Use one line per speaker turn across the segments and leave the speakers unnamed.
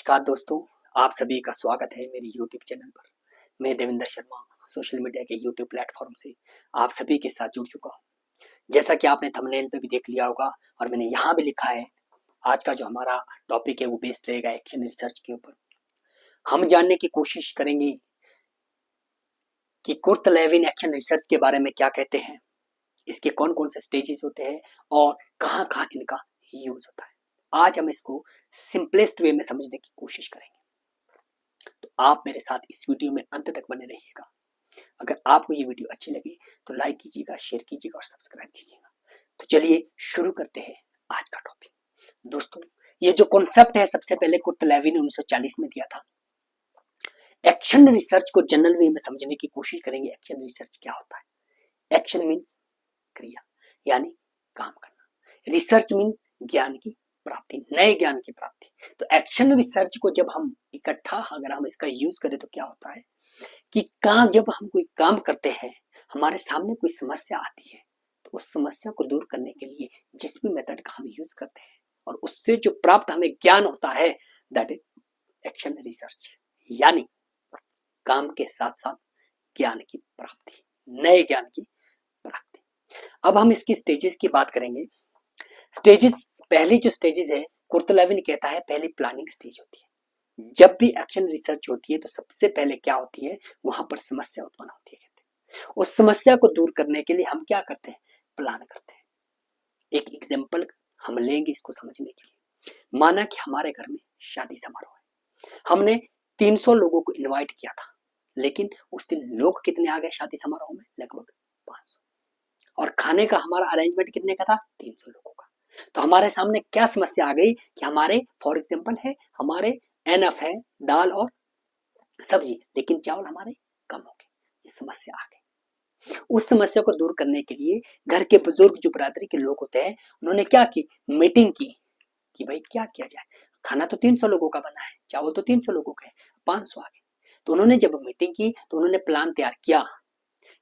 नमस्कार दोस्तों, आप सभी का स्वागत है मेरी YouTube चैनल पर। मैं देवेंद्र शर्मा सोशल मीडिया के YouTube प्लेटफॉर्म से आप सभी के साथ जुड़ चुका हूँ। जैसा कि आपने थंबनेल पे भी देख लिया होगा और मैंने यहाँ भी लिखा है, आज का जो हमारा टॉपिक है वो बेस्ड रहेगा एक्शन रिसर्च के ऊपर। हम जानने की कोशिश करेंगे कि कुर्ट लेविन एक्शन रिसर्च के बारे में क्या कहते हैं, इसके कौन कौन से स्टेजेस होते हैं और कहाँ कहाँ इनका यूज होता है। आज हम इसको सिंपलेस्ट वे में समझने की कोशिश करेंगे, तो आप मेरे साथ इस वीडियो में अंत तक बने रहिएगा। अगर आपको ये वीडियो अच्छी लगी तो लाइक कीजिएगा, शेयर कीजिएगा और सब्सक्राइब कीजिएगा। तो चलिए शुरू करते हैं आज का टॉपिक। दोस्तों, ये जो कॉन्सेप्ट है सबसे पहले कुर्ट लेविन ने 1940 में दिया था। एक्शन रिसर्च को जनरल वे में समझने की कोशिश करेंगे। एक्शन रिसर्च क्या होता है? एक्शन मीन्स क्रिया, यानी काम करना। रिसर्च मीन ज्ञान की प्राप्ति, नए ज्ञान की प्राप्ति। तो एक्शन रिसर्च को जब हम इकट्ठा अगर हम इसका यूज करें तो क्या होता है कि जब हम कोई काम करते हैं, हमारे सामने कोई समस्या आती है, तो उस समस्या को दूर करने के लिए जिस भी मेथड का हम यूज करते हैं और उससे जो प्राप्त हमें ज्ञान होता है, दैट इज एक्शन रिसर्च, यानी काम के साथ साथ ज्ञान की प्राप्ति, नए ज्ञान की प्राप्ति। अब हम इसकी स्टेजेस की बात करेंगे। स्टेजेस, पहली जो स्टेजेस है, कुर्ट लेविन कहता है पहली प्लानिंग स्टेज होती है। जब भी एक्शन रिसर्च होती है तो सबसे पहले क्या होती है, वहां पर समस्या उत्पन्न होती है। कहते हैं उस समस्या को दूर करने के लिए हम क्या करते हैं, प्लान करते हैं। एक एग्जांपल हम लेंगे इसको समझने के लिए। माना कि हमारे घर में शादी समारोह है, हमने 300 लोगों को इनवाइट किया था, लेकिन उस दिन लोग कितने आ गए शादी समारोह में? लगभग 500। और खाने का हमारा अरेंजमेंट कितने का था? 300 लोगों का। तो हमारे सामने क्या समस्या आ गई कि हमारे फॉर एग्जांपल है, हमारे एनफ है दाल और सब्जी, लेकिन चावल हमारे कम हो गए। ये समस्या आ गई। उस समस्या को दूर करने के लिए घर के बुजुर्ग जो बरादरी के लोग होते हैं, उन्होंने क्या की, मीटिंग की कि भाई क्या किया जाए। खाना तो 300 लोगों का बना है, चावल तो 300 लोगों का है, 500 आ गए। तो उन्होंने जब मीटिंग की तो उन्होंने प्लान तैयार किया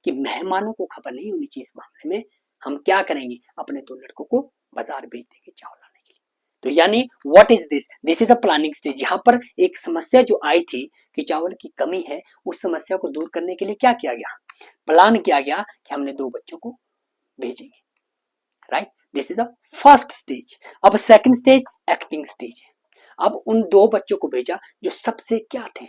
कि मेहमानों को खबर नहीं होनी चाहिए इस मामले में। हम क्या करेंगे, अपने 2 लड़कों को बाजार भेज देंगे चावल लाने के लिए। तो यानी what is this? This is a planning stage. यहाँ पर एक समस्या जो आई थी कि चावल की कमी है, उस समस्या को दूर करने के लिए क्या किया गया, प्लान किया गया कि हमने 2 बच्चों को भेजेंगे। Right, this is a first stage. अब सेकंड स्टेज एक्टिंग स्टेज है। अब उन 2 बच्चों को भेजा जो सबसे क्या थे,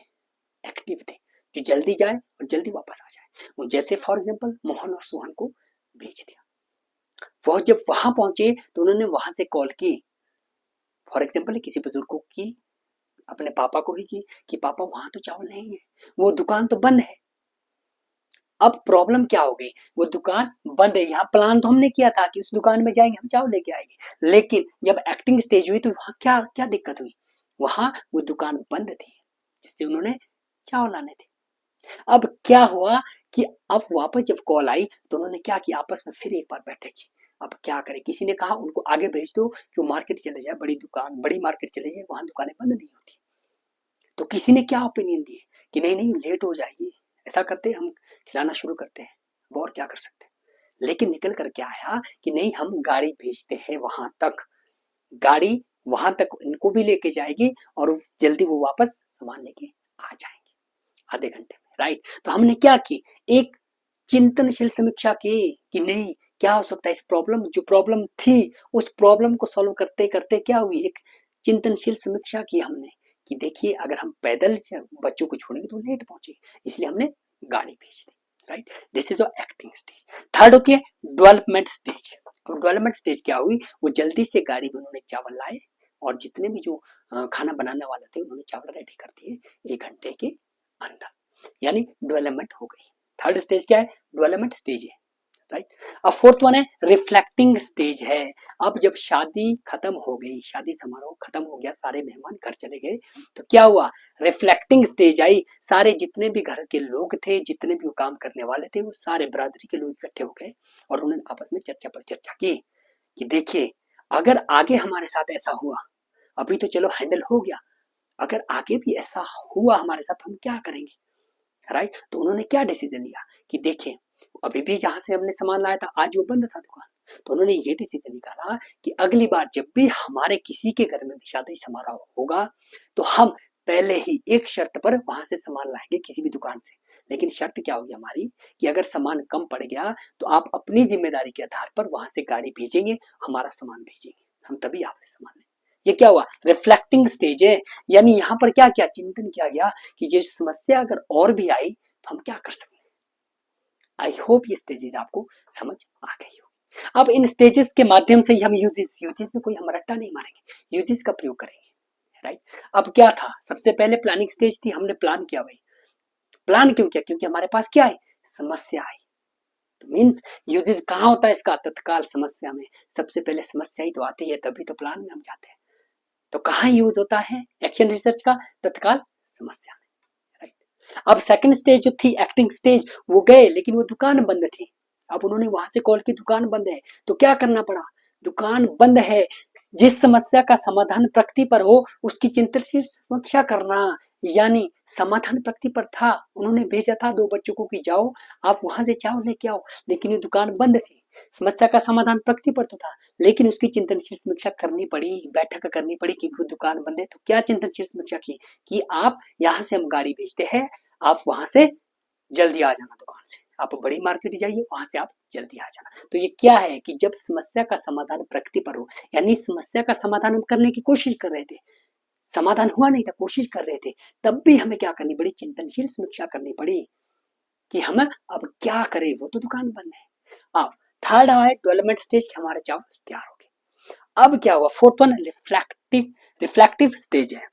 एक्टिव थे, जो जल्दी जाए और जल्दी वापस आ जाए। जैसे फॉर एग्जांपल मोहन और सोहन को भेज दिया। वह जब वहां पहुंचे तो उन्होंने वहां से कॉल की, फॉर एग्जांपल किसी बुजुर्ग को की, अपने पापा को ही की कि पापा वहां तो चावल नहीं है, वो दुकान तो बंद है। अब प्रॉब्लम क्या हो गई, वो दुकान बंद है। यहाँ प्लान तो हमने किया था कि उस दुकान में जाएंगे हम चावल लेके आएंगे, लेकिन जब एक्टिंग स्टेज हुई तो वहां क्या क्या दिक्कत हुई, वहां वो दुकान बंद थी जिससे उन्होंने चावल लाने थे। अब क्या हुआ कि अब वापस जब कॉल आई तो उन्होंने क्या किया, आपस में फिर एक बार बैठक की। अब क्या करें, किसी ने कहा उनको आगे भेज दो कि वो मार्केट चले जाए, बड़ी दुकान बड़ी मार्केट चले जाए, वहां दुकानें बंद नहीं होती। तो किसी ने क्या ओपिनियन दिए कि नहीं नहीं लेट हो जाएगी, ऐसा करते हम खिलाना शुरू करते हैं, अब और क्या कर सकते हैं। लेकिन निकल कर क्या आया कि नहीं, हम गाड़ी भेजते हैं वहां तक, गाड़ी वहां तक इनको भी लेके जाएगी और जल्दी वो वापस सामान लेके आ जाएंगे आधे घंटे में। राइट, तो हमने क्या की, एक चिंतनशील समीक्षा की कि नहीं क्या हो सकता है इस प्रॉब्लम, जो प्रॉब्लम थी उस प्रॉब्लम को सॉल्व करते करते क्या हुई, एक चिंतनशील समीक्षा की हमने कि देखिए अगर हम पैदल बच्चों को छोड़ेंगे तो लेट पहुंचेंगे, इसलिए हमने गाड़ी भेज दी। Right, this is acting stage. Third होती है डेवलपमेंट स्टेज। अब डेवलपमेंट स्टेज क्या हुई, वो जल्दी से गाड़ी में उन्होंने चावल लाए और जितने भी जो खाना बनाने वाले थे उन्होंने चावल रेडी कर दिए 1 घंटे के अंदर, यानी डेवलपमेंट हो गई। थर्ड स्टेज क्या है, डेवलपमेंट स्टेज है। राइट, अब फोर्थ वन है रिफ्लेक्टिंग स्टेज है। अब जब शादी खत्म हो गई, शादी समारोह खत्म हो गया, सारे मेहमान घर चले गए, तो क्या हुआ, रिफ्लेक्टिंग स्टेज आई। सारे जितने भी घर के लोग थे, जितने भी वो काम करने वाले थे, वो सारे बरादरी के लोग इकट्ठे हो गए और उन्होंने आपस में चर्चा पर चर्चा की कि देखिए अगर आगे हमारे साथ ऐसा हुआ, अभी तो चलो हैंडल हो गया, अगर आगे भी ऐसा हुआ हमारे साथ तो हम क्या करेंगे। राइट, तो उन्होंने क्या डिसीजन लिया कि देखिए अभी भी जहां से हमने सामान लाया था आज वो बंद था दुकान, तो उन्होंने ये डिसीजन निकाला कि अगली बार जब भी हमारे किसी के घर में भी शादी समारोह होगा तो हम पहले ही एक शर्त पर वहां से सामान लाएंगे किसी भी दुकान से। लेकिन शर्त क्या होगी हमारी कि अगर सामान कम पड़ गया तो आप अपनी जिम्मेदारी के आधार पर वहां से गाड़ी भेजेंगे, हमारा सामान भेजेंगे, हम तभी आपसे सामान लेंगे। ये क्या हुआ? रिफ्लेक्टिंग स्टेज है। यानी यहाँ पर क्या क्या चिंतन किया गया कि ये समस्या अगर और भी आई तो हम क्या कर सकते हैं। आई होप ये स्टेजेस आपको समझ आ गई होगी। अब इन स्टेजेस के माध्यम से ही हम यूजेस में कोई हम रट्टा नहीं मारेंगे, यूजेस का प्रयोग करेंगे, राइट। अब क्या था, सबसे पहले प्लानिंग स्टेज थी, हमने प्लान किया भाई। प्लान क्यों किया? क्योंकि हमारे पास क्या है, समस्या आई। तो मीन्स यूजेस कहाँ होता है इसका? तत्काल समस्या में। सबसे पहले समस्या ही तो आती है, तभी तो प्लान में हम जाते हैं। तो कहाँ यूज होता है एक्शन रिसर्च का? तत्काल समस्या में, राइट। अब सेकंड स्टेज जो थी एक्टिंग स्टेज, वो गए लेकिन वो दुकान बंद थी। अब उन्होंने वहां से कॉल की दुकान बंद है, तो क्या करना पड़ा? दुकान बंद है, जिस समस्या का समाधान प्रकृति पर हो उसकी चिंतनशील समीक्षा करना। यानी समाधान प्रकृति पर था, उन्होंने भेजा था 2 बच्चों को कि जाओ आप वहां से चावल लेके आओ, लेकिन ये दुकान बंद थी। समस्या का समाधान प्रकृति पर तो था, लेकिन उसकी चिंतनशील समीक्षा करनी पड़ी, बैठक करनी पड़ी क्योंकि दुकान बंद है। तो क्या चिंतनशील समीक्षा की कि आप यहाँ से हम गाड़ी भेजते हैं, आप वहां से जल्दी आ जाना दुकान से, आप बड़ी मार्केट जाइए, वहां से आप जल्दी आ जाना। तो ये क्या है कि जब समस्या का समाधान प्रकृति पर हो, यानी समस्या का समाधान हम करने की कोशिश कर रहे थे, समाधान हुआ नहीं था, कोशिश कर रहे थे, तब भी हमें क्या करनी पड़ी? चिंतनशील समीक्षा करनी पड़ी कि हम अब क्या करें, वो तो दुकान बंद है। अब थर्ड है डेवलपमेंट स्टेज, हमारे चावल तैयार हो गए। अब क्या हुआ? फोर्थ वन रिफ्लेक्टिव स्टेज है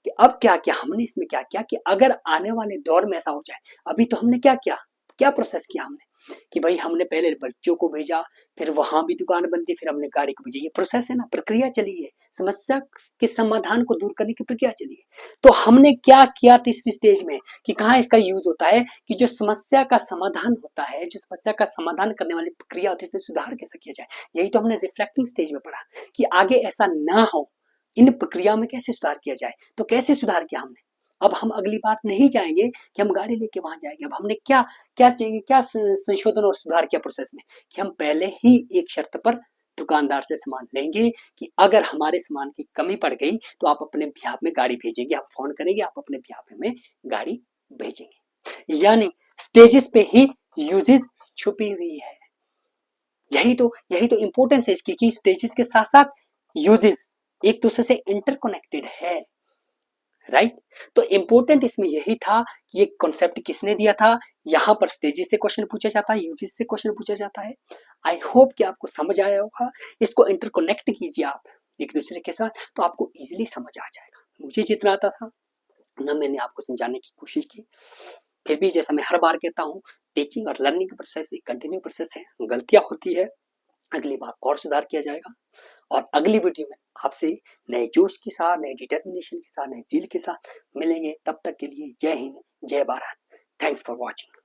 कि अब क्या किया हमने इसमें, क्या किया कि अगर आने वाले दौर में ऐसा हो जाए, अभी तो हमने क्या किया, क्या प्रोसेस किया हमने कि भाई हमने पहले बच्चों को भेजा, फिर वहां भी दुकान बंद थी, फिर हमने गाड़ी को भेजा। ये प्रोसेस है ना, प्रक्रिया चली है, समस्या के समाधान को दूर करने की प्रक्रिया चली है। तो हमने क्या किया तीसरी स्टेज में कि कहाँ इसका यूज होता है कि जो समस्या का समाधान होता है, जो समस्या का समाधान करने वाली प्रक्रिया होती है, उसमें सुधार कैसे किया जाए। यही तो हमने रिफ्लेक्टिंग स्टेज में पढ़ा कि आगे ऐसा ना हो, इन प्रक्रिया में कैसे सुधार किया जाए। तो कैसे सुधार किया हमने? अब हम अगली बार नहीं जाएंगे कि हम गाड़ी लेके वहां जाएंगे। अब हमने क्या क्या क्या संशोधन और सुधार किया प्रोसेस में कि हम पहले ही एक शर्त पर दुकानदार से सामान लेंगे कि अगर हमारे सामान की कमी पड़ गई तो आप अपने बिहाफ में गाड़ी भेजेंगे, आप फोन करेंगे, आप अपने बिहाफ में गाड़ी भेजेंगे। यानी स्टेजेस पे ही यूजेस छुपी हुई है। यही तो इंपॉर्टेंस है इसकी कि स्टेजेस के साथ साथ यूजेस एक दूसरे से इंटरकनेक्टेड है, राइट। तो इंपॉर्टेंट इसमें यही था कि ये कॉन्सेप्ट किसने दिया था। यहां पर स्टेजेस से क्वेश्चन पूछा जाता है, यूजेस से क्वेश्चन पूछा जाता है। आई होप कि आपको समझ आया होगा। इसको इंटरकनेक्ट कीजिए आप एक दूसरे के साथ, तो आपको इजीली समझ आ जाएगा। मुझे जितना आता था ना मैंने आपको समझाने की कोशिश की। फिर भी जैसा मैं हर बार कहता हूँ, टीचिंग और लर्निंग का प्रोसेस एक कंटिन्यू प्रोसेस है, गलतियां होती है, अगली बार और सुधार किया जाएगा। और अगली वीडियो में आपसे नए जोश के साथ, नए डिटर्मिनेशन के साथ, नए जील के साथ मिलेंगे। तब तक के लिए जय हिंद, जय भारत। Thanks for watching.